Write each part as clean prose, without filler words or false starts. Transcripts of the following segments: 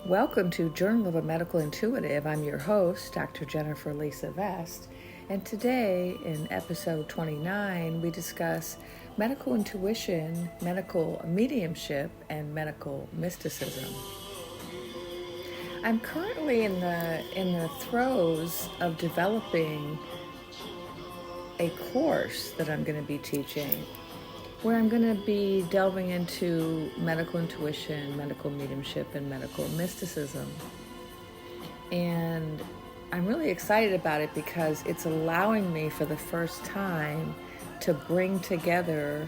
Welcome to Journal of a Medical Intuitive. I'm your host, Dr. Jennifer Lisa Vest, and today in episode 29, we discuss medical intuition, medical mediumship, and medical mysticism. I'm currently in the throes of developing a course that I'm going to be teaching, where I'm going to be delving into medical intuition, medical mediumship, and medical mysticism. And I'm really excited about it because it's allowing me for the first time to bring together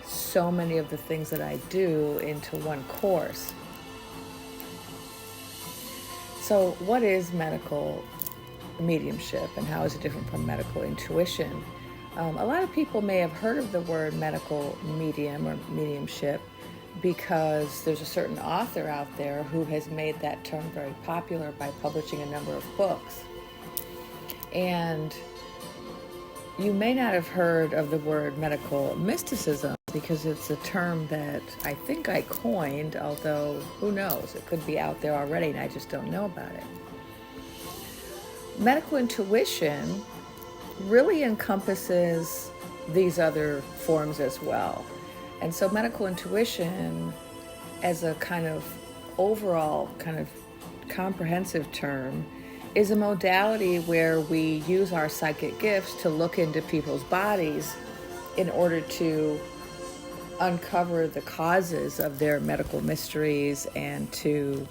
so many of the things that I do into one course. So what is medical mediumship and how is it different from medical intuition? A lot of people may have heard of the word medical medium or mediumship because there's a certain author out there who has made that term very popular by publishing a number of books. And you may not have heard of the word medical mysticism because it's a term that I think I coined, although who knows, it could be out there already and I just don't know about it. Medical intuition really encompasses these other forms as well. And so medical intuition, as a kind of overall kind of comprehensive term, is a modality where we use our psychic gifts to look into people's bodies in order to uncover the causes of their medical mysteries and to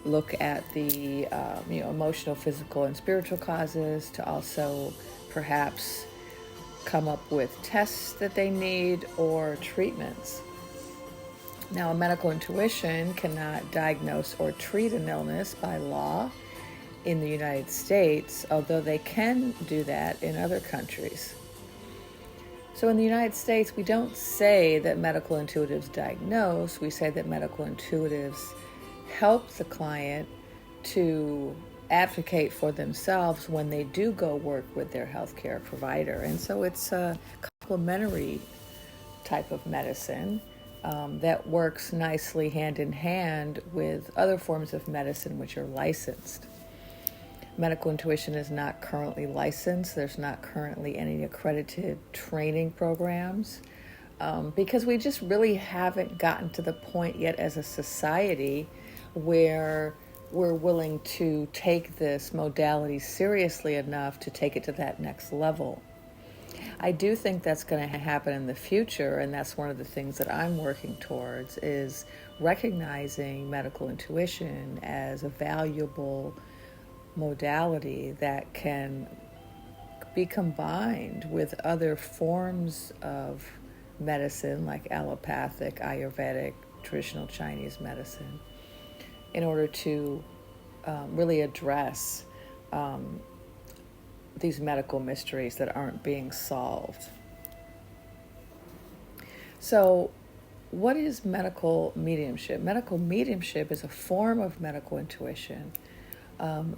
look at the emotional, physical, and spiritual causes, to also perhaps come up with tests that they need or treatments. Now, a medical intuition cannot diagnose or treat an illness by law in the United States, although they can do that in other countries. So in the United States, we don't say that medical intuitives diagnose, we say that medical intuitives help the client to advocate for themselves when they do go work with their healthcare provider. And so it's a complementary type of medicine that works nicely hand in hand with other forms of medicine which are licensed. Medical intuition is not currently licensed. There's not currently any accredited training programs because we just really haven't gotten to the point yet as a society where we're willing to take this modality seriously enough to take it to that next level. I do think that's going to happen in the future, and that's one of the things that I'm working towards, is recognizing medical intuition as a valuable modality that can be combined with other forms of medicine like allopathic, Ayurvedic, traditional Chinese medicine, in order to really address these medical mysteries that aren't being solved. So, what is medical mediumship? Medical mediumship is a form of medical intuition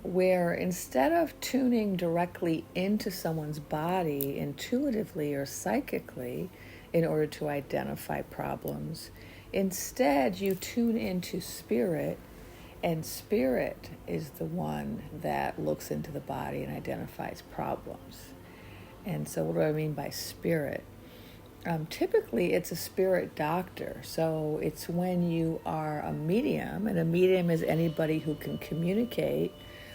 where instead of tuning directly into someone's body intuitively or psychically in order to identify problems, instead you tune into spirit. And spirit is the one that looks into the body and identifies problems. And so what do I mean by spirit? Typically, it's a spirit doctor. So it's when you are a medium, and a medium is anybody who can communicate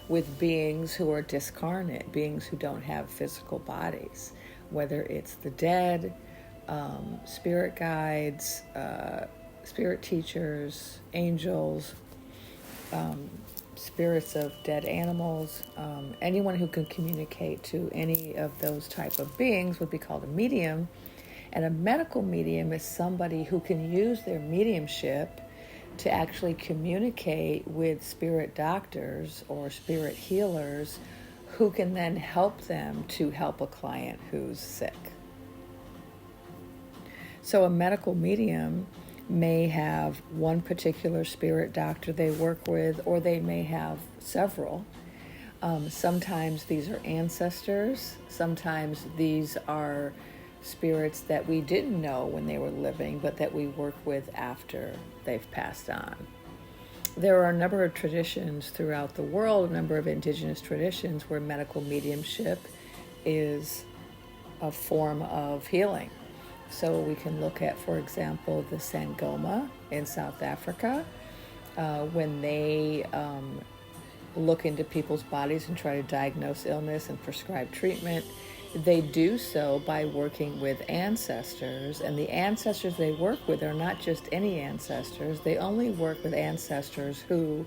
with beings who are discarnate, beings who don't have physical bodies, whether it's the dead, spirit guides, spirit teachers, angels, spirits of dead animals, anyone who can communicate to any of those type of beings would be called a medium. And a medical medium is somebody who can use their mediumship to actually communicate with spirit doctors or spirit healers who can then help them to help a client who's sick. So a medical medium may have one particular spirit doctor they work with, or they may have several. Sometimes these are ancestors. Sometimes these are spirits that we didn't know when they were living, but that we work with after they've passed on. there are a number of traditions throughout the world, a number of indigenous traditions where medical mediumship is a form of healing. So we can look at, for example, the Sangoma in South Africa, when they look into people's bodies and try to diagnose illness and prescribe treatment. They do so by working with ancestors, and the ancestors they work with are not just any ancestors. They only work with ancestors who,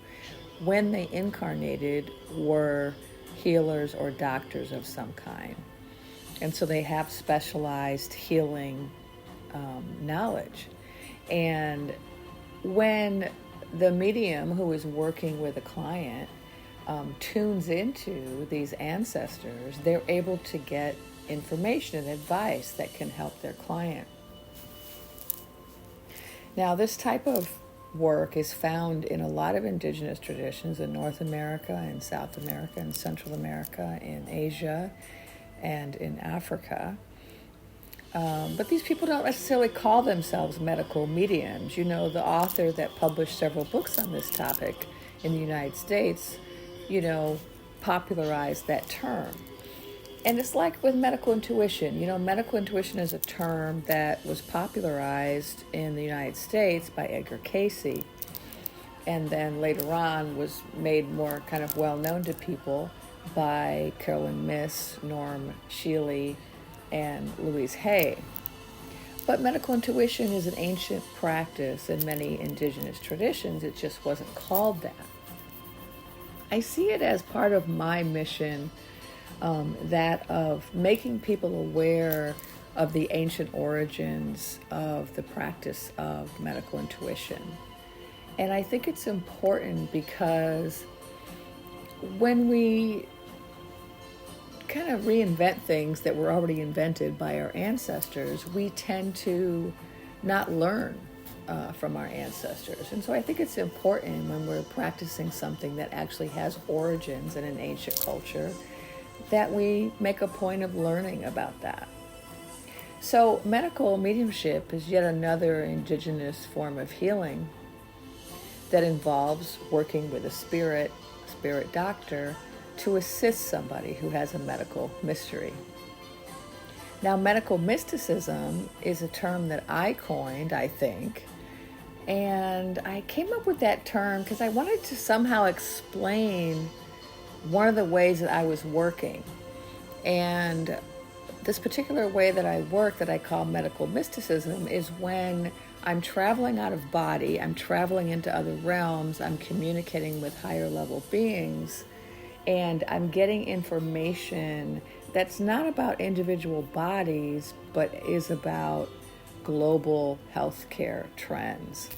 when they incarnated, were healers or doctors of some kind. And so they have specialized healing knowledge. And when the medium who is working with a client tunes into these ancestors, they're able to get information and advice that can help their client. Now, this type of work is found in a lot of indigenous traditions in North America, in South America, in Central America, in Asia, and in Africa. But these people don't necessarily call themselves medical mediums. You know, the author that published several books on this topic in the United States, popularized that term. And it's like with medical intuition. Medical intuition is a term that was popularized in the United States by Edgar Cayce, and then later on was made more kind of well known to people by Carolyn Myss, Norm Shealy, and Louise Hay. But medical intuition is an ancient practice in many indigenous traditions. It just wasn't called that. I see it as part of my mission, that of making people aware of the ancient origins of the practice of medical intuition. And I think it's important because when we kind of reinvent things that were already invented by our ancestors, we tend to not learn from our ancestors. And so I think it's important when we're practicing something that actually has origins in an ancient culture that we make a point of learning about that. So medical mediumship is yet another indigenous form of healing that involves working with a spirit doctor to assist somebody who has a medical mystery. Now, medical mysticism is a term that I coined, I think, and I came up with that term because I wanted to somehow explain one of the ways that I was working. And this particular way that I work, that I call medical mysticism, is when I'm traveling out of body, I'm traveling into other realms, I'm communicating with higher level beings, and I'm getting information that's not about individual bodies, but is about global healthcare trends.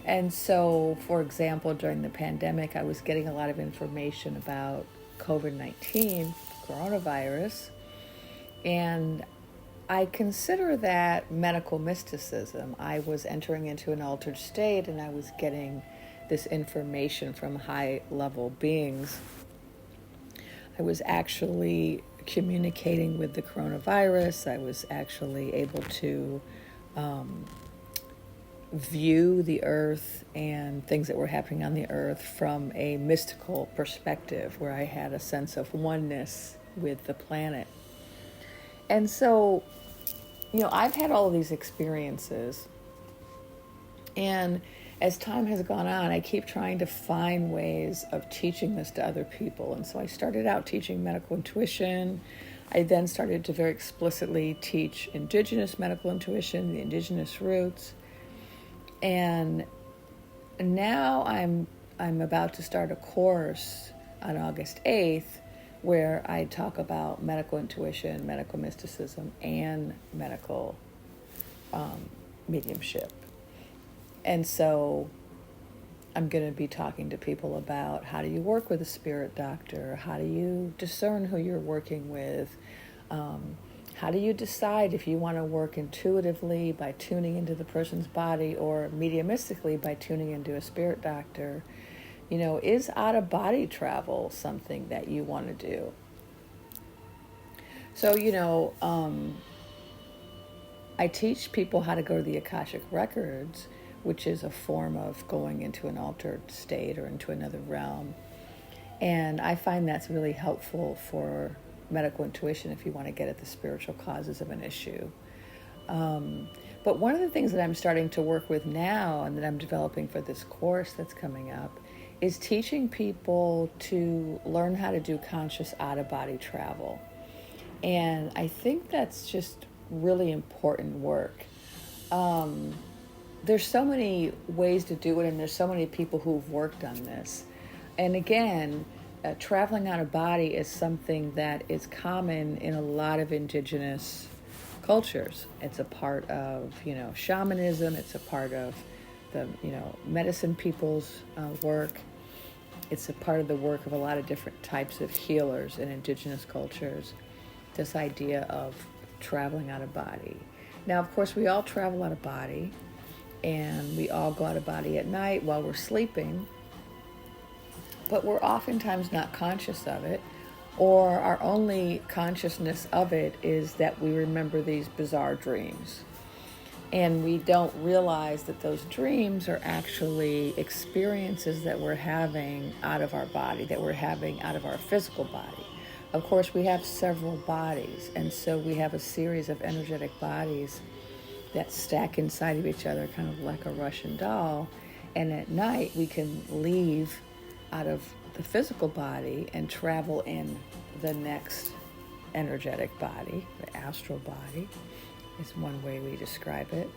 And so, for example, during the pandemic, I was getting a lot of information about COVID-19, coronavirus, and I consider that medical mysticism. I was entering into an altered state, and I was getting this information from high-level beings. I was actually communicating with the coronavirus. I was actually able to view the earth and things that were happening on the earth from a mystical perspective, where I had a sense of oneness with the planet. And so, I've had all of these experiences, and as time has gone on, I keep trying to find ways of teaching this to other people. And so I started out teaching medical intuition. I then started to very explicitly teach indigenous medical intuition, the indigenous roots. And now I'm about to start a course on August 8th where I talk about medical intuition, medical mysticism, and medical mediumship. And so I'm going to be talking to people about how do you work with a spirit doctor? How do you discern who you're working with? How do you decide if you want to work intuitively by tuning into the person's body, or mediumistically by tuning into a spirit doctor? Is out-of-body travel something that you want to do? So, I teach people how to go to the Akashic Records, which is a form of going into an altered state or into another realm. And I find that's really helpful for medical intuition if you want to get at the spiritual causes of an issue. But one of the things that I'm starting to work with now and that I'm developing for this course that's coming up is teaching people to learn how to do conscious out-of-body travel. And I think that's just really important work. There's so many ways to do it, and there's so many people who've worked on this. And again, traveling out of body is something that is common in a lot of indigenous cultures. It's a part of, shamanism. It's a part of the, medicine people's work. It's a part of the work of a lot of different types of healers in indigenous cultures. This idea of traveling out of body. Now, of course, we all travel out of body, and we all go out of body at night while we're sleeping, but we're oftentimes not conscious of it, or our only consciousness of it is that we remember these bizarre dreams. And we don't realize that those dreams are actually experiences that we're having out of our body, that we're having out of our physical body. Of course, we have several bodies, and so we have a series of energetic bodies that stack inside of each other, kind of like a Russian doll. And at night, we can leave out of the physical body and travel in the next energetic body. The astral body is one way we describe it.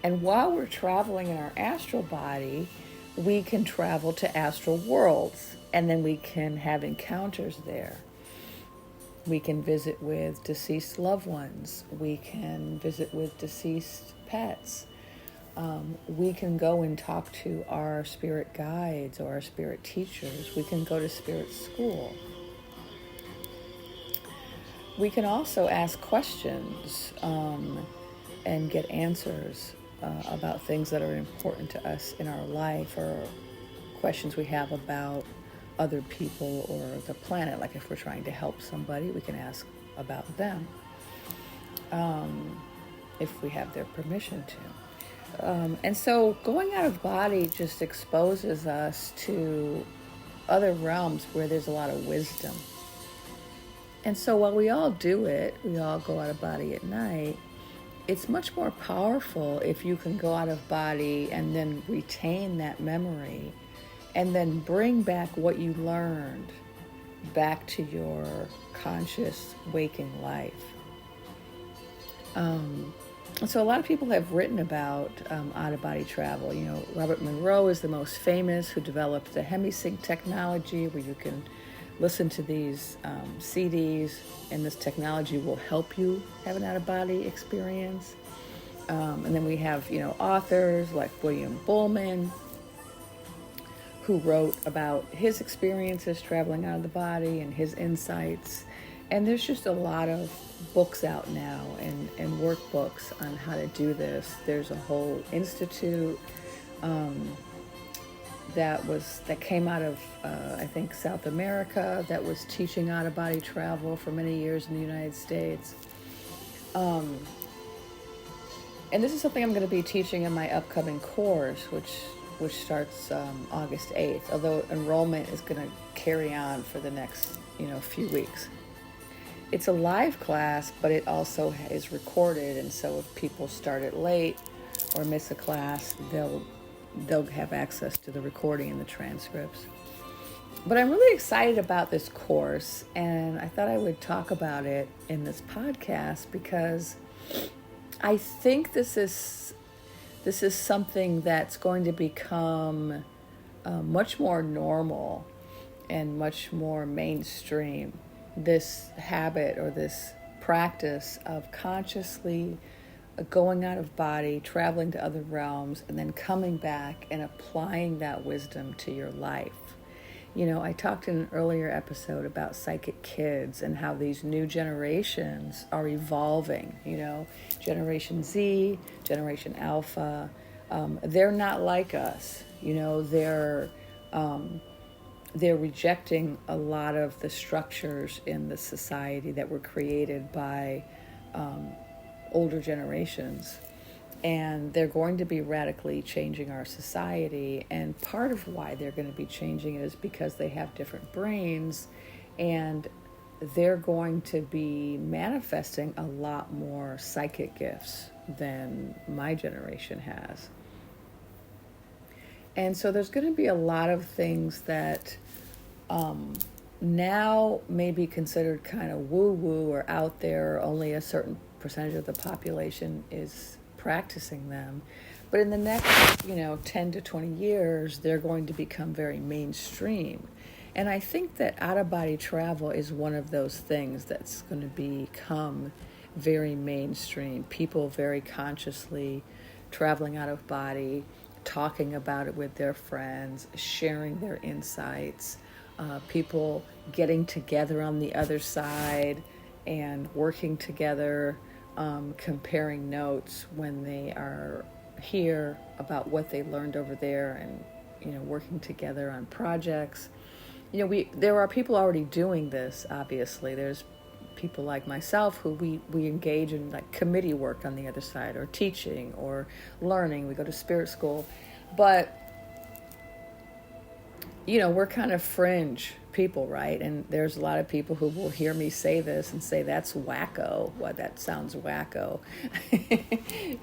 And while we're traveling in our astral body, we can travel to astral worlds, and then we can have encounters there. We can visit with deceased loved ones. We can visit with deceased pets. We can go and talk to our spirit guides or our spirit teachers. We can go to spirit school. We can also ask questions and get answers about things that are important to us in our life, or questions we have about other people or the planet. Like if we're trying to help somebody, we can ask about them if we have their permission to. And so going out of body just exposes us to other realms where there's a lot of wisdom. And so while we all do it, we all go out of body at night, it's much more powerful if you can go out of body and then retain that memory and then bring back what you learned back to your conscious waking life. So a lot of people have written about out-of-body travel. Robert Monroe is the most famous, who developed the hemisync technology, where you can listen to these CDs, and this technology will help you have an out-of-body experience. And then we have, authors like William Bullman, who wrote about his experiences traveling out of the body and his insights. And there's just a lot of books out now and workbooks on how to do this. There's a whole institute that came out of, I think, South America, that was teaching out-of-body travel for many years in the United States. And this is something I'm going to be teaching in my upcoming course, which starts August 8th, although enrollment is going to carry on for the next, few weeks. It's a live class, but it also is recorded, and so if people start it late or miss a class, they'll have access to the recording and the transcripts. But I'm really excited about this course, and I thought I would talk about it in this podcast because I think this is something that's going to become much more normal and much more mainstream. This habit or this practice of consciously going out of body, traveling to other realms, and then coming back and applying that wisdom to your life. I talked in an earlier episode about psychic kids and how these new generations are evolving. Generation Z, Generation Alpha, they're not like us. They're rejecting a lot of the structures in the society that were created by older generations. And they're going to be radically changing our society. And part of why they're going to be changing it is because they have different brains, and they're going to be manifesting a lot more psychic gifts than my generation has. And so there's going to be a lot of things that now may be considered kind of woo-woo or out there. Only a certain percentage of the population is practicing them. But in the next, 10 to 20 years, they're going to become very mainstream. And I think that out-of-body travel is one of those things that's going to become very mainstream. People very consciously traveling out of body, talking about it with their friends, sharing their insights, people getting together on the other side and working together, comparing notes when they are here about what they learned over there, and working together on projects. There are people already doing this. Obviously, there's people like myself who we engage in like committee work on the other side, or teaching or learning. We go to spirit school, but we're kind of fringe people, right? And there's a lot of people who will hear me say this and say, that's wacko. Well, that sounds wacko.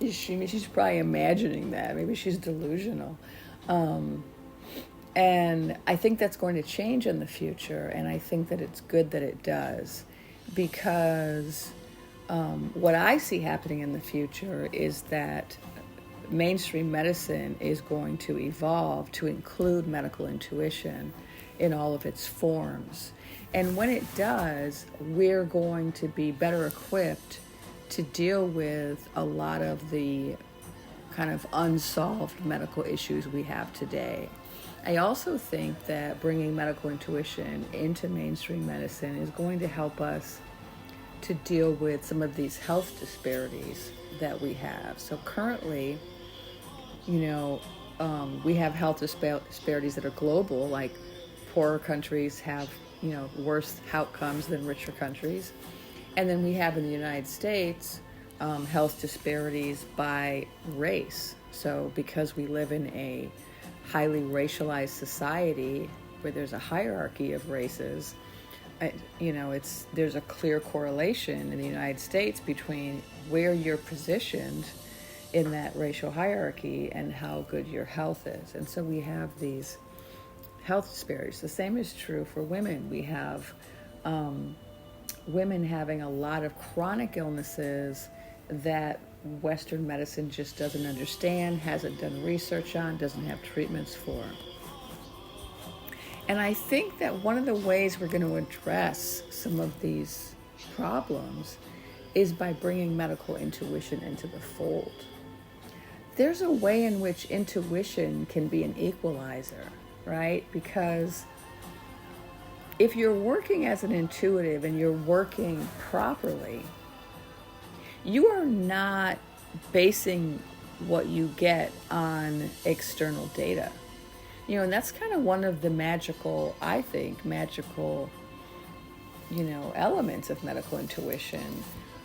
She's probably imagining that. Maybe she's delusional. And I think that's going to change in the future, and I think that it's good that it does, because what I see happening in the future is that mainstream medicine is going to evolve to include medical intuition in all of its forms. And when it does, we're going to be better equipped to deal with a lot of the kind of unsolved medical issues we have today. I also think that bringing medical intuition into mainstream medicine is going to help us to deal with some of these health disparities that we have. So currently, we have health disparities that are global, like poorer countries have, worse outcomes than richer countries. And then we have in the United States health disparities by race. So because we live in a highly racialized society where there's a hierarchy of races, there's a clear correlation in the United States between where you're positioned in that racial hierarchy and how good your health is. And so we have these health disparities. The same is true for women. We have women having a lot of chronic illnesses that Western medicine just doesn't understand, hasn't done research on, doesn't have treatments for. And I think that one of the ways we're going to address some of these problems is by bringing medical intuition into the fold. There's a way in which intuition can be an equalizer, right? Because if you're working as an intuitive and you're working properly, you are not basing what you get on external data. And that's kind of one of the magical elements of medical intuition.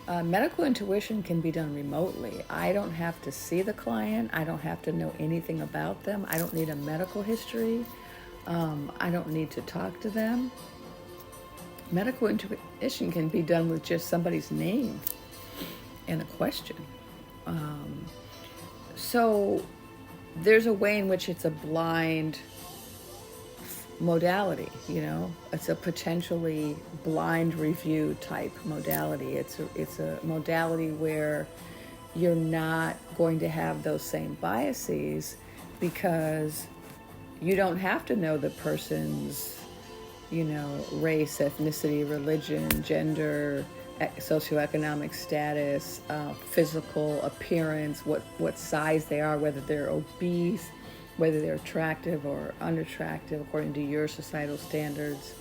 Medical intuition can be done remotely. I don't have to see the client. I don't have to know anything about them. I don't need a medical history. I don't need to talk to them. Medical intuition can be done with just somebody's name and a question. So there's a way in which it's a blind modality, it's a potentially blind review type modality. It's a modality where you're not going to have those same biases, because you don't have to know the person's, race, ethnicity, religion, gender, socioeconomic status, physical appearance, what size they are, whether they're obese, whether they're attractive or unattractive according to your societal standards,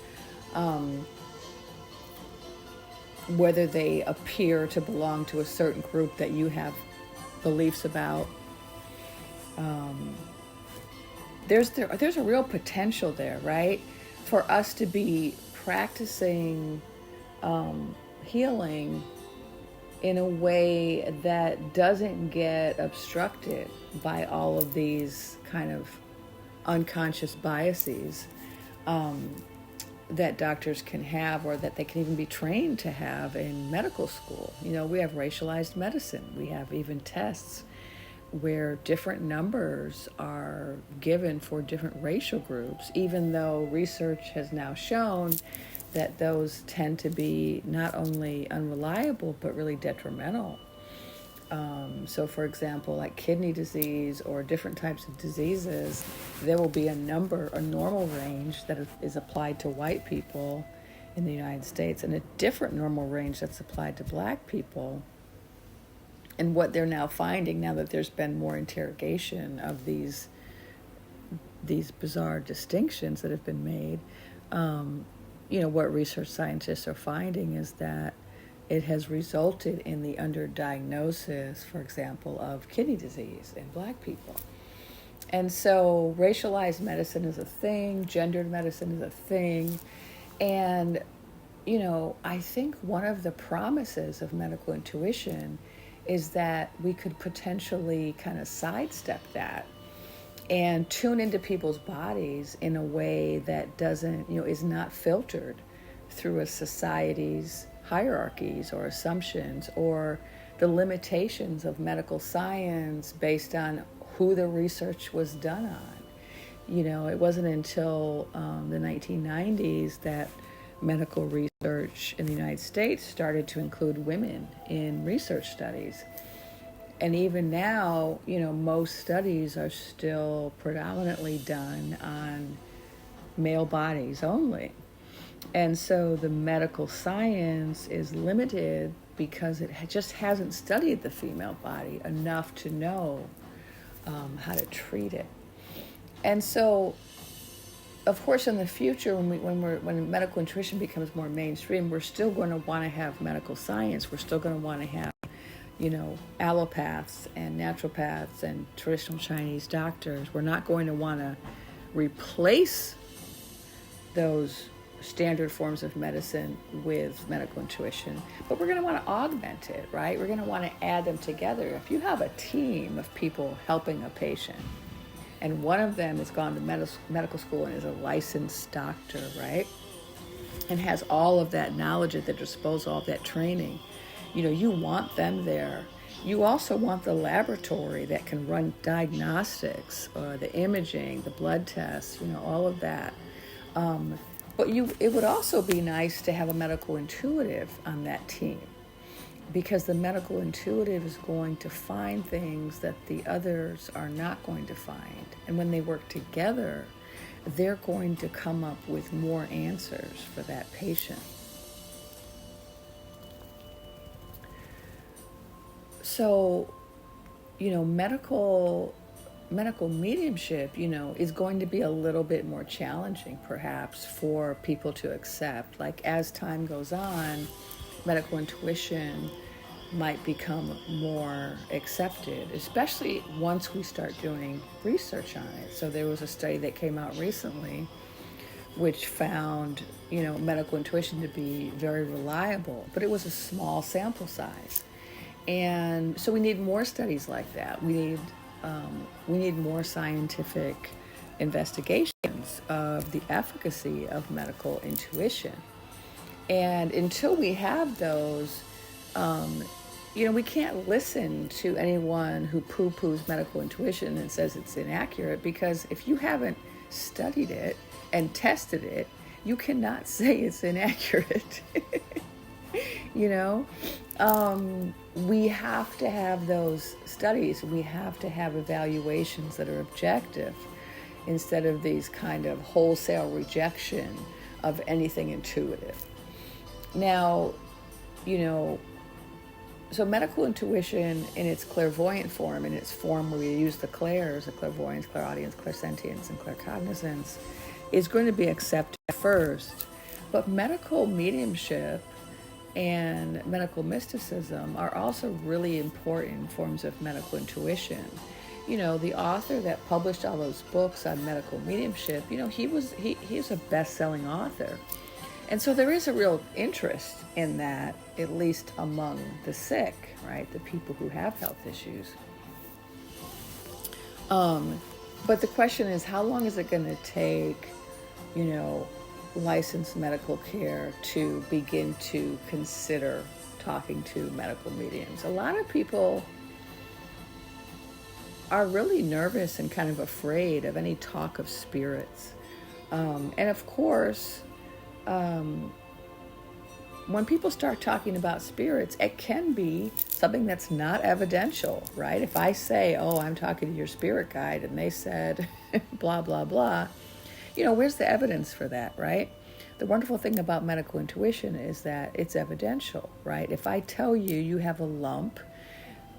whether they appear to belong to a certain group that you have beliefs about. There's a real potential there, right, for us to be practicing healing in a way that doesn't get obstructed by all of these kind of unconscious biases that doctors can have, or that they can even be trained to have in medical school. You know, we have racialized medicine. We have even tests where different numbers are given for different racial groups, even though research has now shown that those tend to be not only unreliable, but really detrimental. So for example, like kidney disease or different types of diseases, there will be a normal range that is applied to white people in the United States, and a different normal range that's applied to black people. And what they're now finding, now that there's been more interrogation of these bizarre distinctions that have been made, what research scientists are finding is that it has resulted in the underdiagnosis, for example, of kidney disease in black people. And so racialized medicine is a thing, gendered medicine is a thing. And, I think one of the promises of medical intuition is that we could potentially kind of sidestep that and tune into people's bodies in a way that doesn't, is not filtered through a society's hierarchies or assumptions or the limitations of medical science based on who the research was done on. It wasn't until the 1990s that medical research in the United States started to include women in research studies. And even now, most studies are still predominantly done on male bodies only. And so the medical science is limited because it just hasn't studied the female body enough to know how to treat it. And so, of course, in the future, when medical intuition becomes more mainstream, we're still going to want to have medical science. We're still going to want to have, allopaths and naturopaths and traditional Chinese doctors. We're not going to want to replace those standard forms of medicine with medical intuition, but we're going to want to augment it, right? We're going to want to add them together. If you have a team of people helping a patient, and one of them has gone to medical school and is a licensed doctor, right, and has all of that knowledge at their disposal, all of that training, you want them there. You also want the laboratory that can run diagnostics, or the imaging, the blood tests, all of that. But it would also be nice to have a medical intuitive on that team, because the medical intuitive is going to find things that the others are not going to find. And when they work together, they're going to come up with more answers for that patient. So, medical mediumship, is going to be a little bit more challenging, perhaps, for people to accept. Like, as time goes on, medical intuition might become more accepted, especially once we start doing research on it. So there was a study that came out recently which found, medical intuition to be very reliable, but it was a small sample size. And so we need more studies like that. We need more scientific investigations of the efficacy of medical intuition. And until we have those, we can't listen to anyone who poo-poos medical intuition and says it's inaccurate, because if you haven't studied it and tested it, you cannot say it's inaccurate. We have to have those studies. We have to have evaluations that are objective instead of these kind of wholesale rejection of anything intuitive. Now, so medical intuition in its clairvoyant form, in its form where we use the clairs, the clairvoyance, clairaudience, clairsentience, and claircognizance, is going to be accepted first. But medical mediumship and medical mysticism are also really important forms of medical intuition. The author that published all those books on medical mediumship, he's a best-selling author. And so there is a real interest in that, at least among the sick, right? The people who have health issues. But the question is, how long is it going to take, licensed medical care to begin to consider talking to medical mediums? A lot of people are really nervous and kind of afraid of any talk of spirits. And of course, when people start talking about spirits, it can be something that's not evidential, right? If I say, oh, I'm talking to your spirit guide, and they said blah, blah, blah, where's the evidence for that, right? The wonderful thing about medical intuition is that it's evidential, right? If I tell you you have a lump,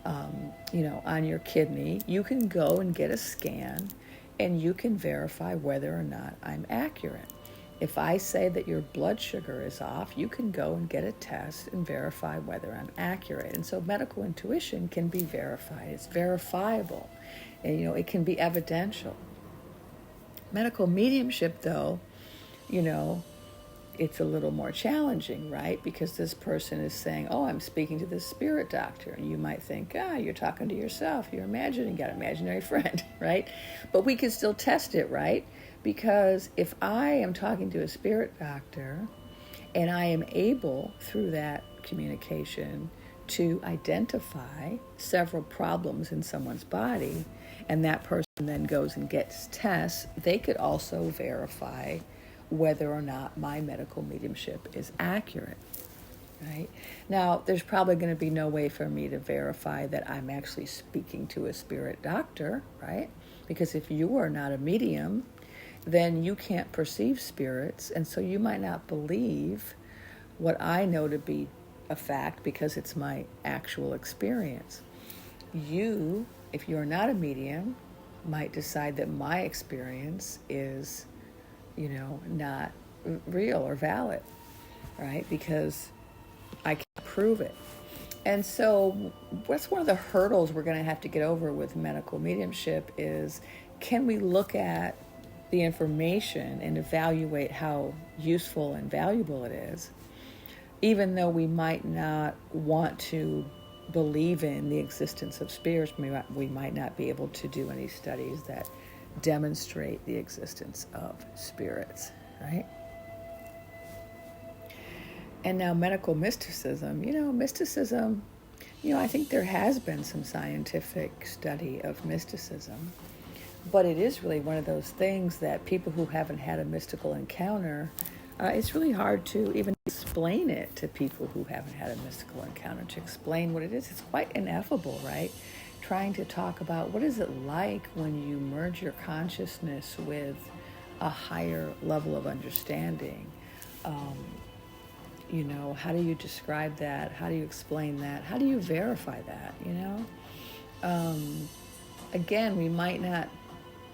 on your kidney, you can go and get a scan and you can verify whether or not I'm accurate. If I say that your blood sugar is off, you can go and get a test and verify whether I'm accurate. And so medical intuition can be verified. It's verifiable. And, it can be evidential. Medical mediumship, though, it's a little more challenging, right? Because this person is saying, oh, I'm speaking to this spirit doctor. And you might think, you're talking to yourself. You're imagining, you got an imaginary friend, right? But we can still test it, right? Because if I am talking to a spirit doctor and I am able, through that communication, to identify several problems in someone's body, and that person then goes and gets tests, they could also verify whether or not my medical mediumship is accurate, right? Now, there's probably going to be no way for me to verify that I'm actually speaking to a spirit doctor, right? Because if you are not a medium, then you can't perceive spirits, and so you might not believe what I know to be a fact because it's my actual experience. You, if you're not a medium, might decide that my experience is not real or valid, right? Because I can't prove it. And so what's one of the hurdles we're going to have to get over with medical mediumship is, can we look at the information and evaluate how useful and valuable it is, even though we might not want to believe in the existence of spirits? We might not be able to do any studies that demonstrate the existence of spirits, right? And now medical mysticism, I think there has been some scientific study of mysticism, but it is really one of those things that people who haven't had a mystical encounter, it's really hard to even explain it to people who haven't had a mystical encounter, to explain what it is. It's quite ineffable, right? Trying to talk about what is it like when you merge your consciousness with a higher level of understanding. How do you describe that? How do you explain that? How do you verify that, Again, we might not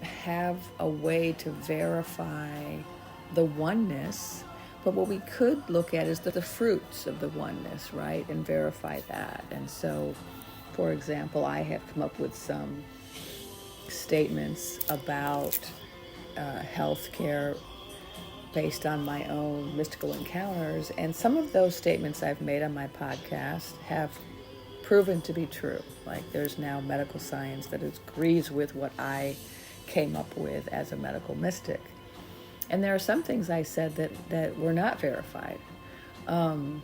have a way to verify the oneness, but what we could look at is the fruits of the oneness, right? And verify that. And so, for example, I have come up with some statements about healthcare based on my own mystical encounters, and some of those statements I've made on my podcast have proven to be true. Like, there's now medical science that agrees with what I came up with as a medical mystic. And there are some things I said that were not verified. And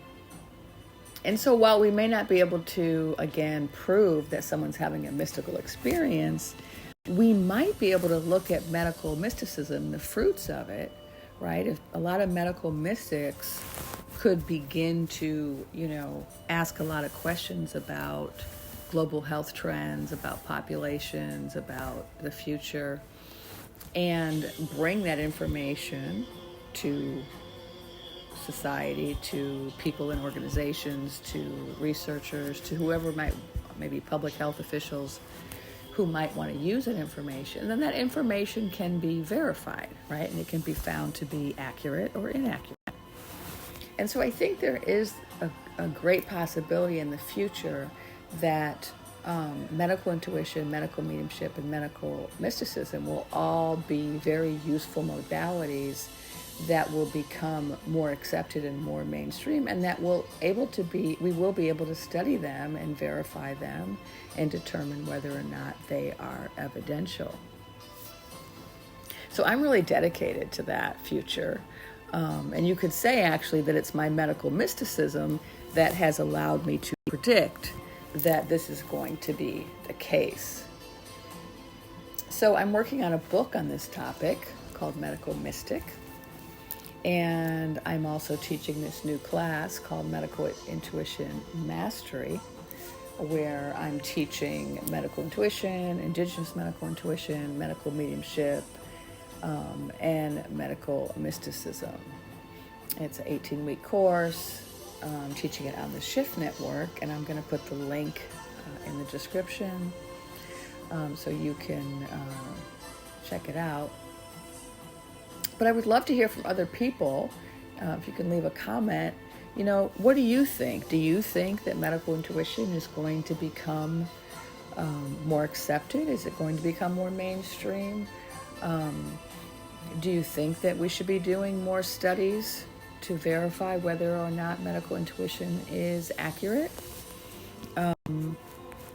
so while we may not be able to, again, prove that someone's having a mystical experience, we might be able to look at medical mysticism, the fruits of it, right? If a lot of medical mystics could begin to, ask a lot of questions about global health trends, about populations, about the future, and bring that information to society, to people in organizations, to researchers, to whoever maybe public health officials who might want to use that information. And then that information can be verified, right? And it can be found to be accurate or inaccurate. And so I think there is a great possibility in the future that medical intuition, medical mediumship, and medical mysticism will all be very useful modalities that will become more accepted and more mainstream, and that we will be able to study them and verify them and determine whether or not they are evidential. So I'm really dedicated to that future. And you could say actually that it's my medical mysticism that has allowed me to predict that this is going to be the case. So I'm working on a book on this topic called Medical Mystic. And I'm also teaching this new class called Medical Intuition Mastery, where I'm teaching medical intuition, indigenous medical intuition, medical mediumship, and medical mysticism. It's an 18-week course. I'm teaching it on the Shift Network, and I'm going to put the link in the description so you can check it out. But I would love to hear from other people. If you can leave a comment, what do you think? Do you think that medical intuition is going to become more accepted? Is it going to become more mainstream? Do you think that we should be doing more studies to verify whether or not medical intuition is accurate?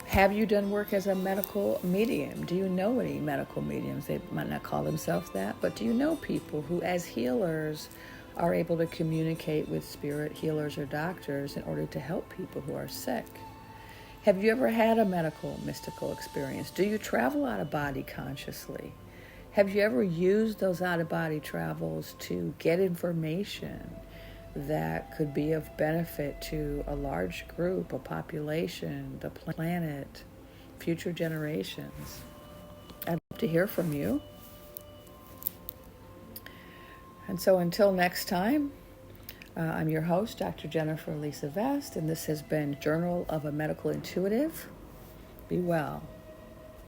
Have you done work as a medical medium? Do you know any medical mediums? They might not call themselves that, but do you know people who, as healers, are able to communicate with spirit healers or doctors in order to help people who are sick? Have you ever had a medical mystical experience? Do you travel out of body consciously? Have you ever used those out-of-body travels to get information that could be of benefit to a large group, a population, the planet, future generations? I'd love to hear from you. And so until next time, I'm your host, Dr. Jennifer Lisa Vest, and this has been Journal of a Medical Intuitive. Be well.